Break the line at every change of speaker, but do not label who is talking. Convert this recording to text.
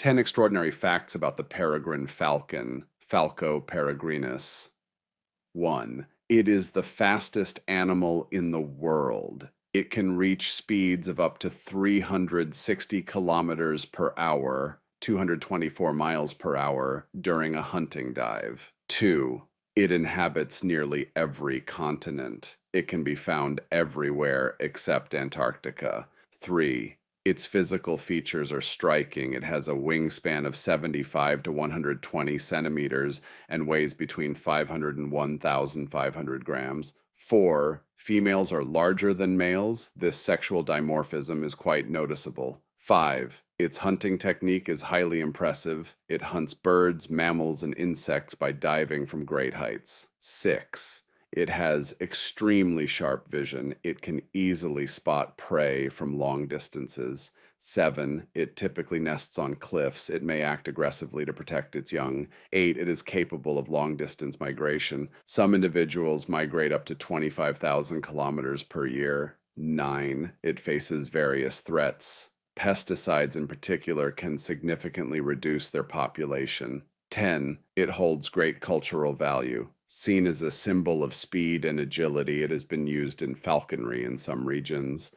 10 extraordinary facts about the peregrine falcon, Falco peregrinus. 1. It is the fastest animal in the world. It can reach speeds of up to 360 kilometers per hour, 224 miles per hour, during a hunting dive. 2. It inhabits nearly every continent. It can be found everywhere except Antarctica. 3. Its physical features are striking. It has a wingspan of 75 to 120 centimeters and weighs between 500 and 1,500 grams. 4. Females are larger than males. This sexual dimorphism is quite noticeable. 5. Its hunting technique is highly impressive. It hunts birds, mammals, and insects by diving from great heights. 6. It has extremely sharp vision. It can easily spot prey from long distances. 7. It typically nests on cliffs. It may act aggressively to protect its young. 8. It is capable of long-distance migration. Some individuals migrate up to 25,000 kilometers per year. 9. It faces various threats. Pesticides in particular can significantly reduce their population. 10. It holds great cultural value. Seen as a symbol of speed and agility, it has been used in falconry in some regions.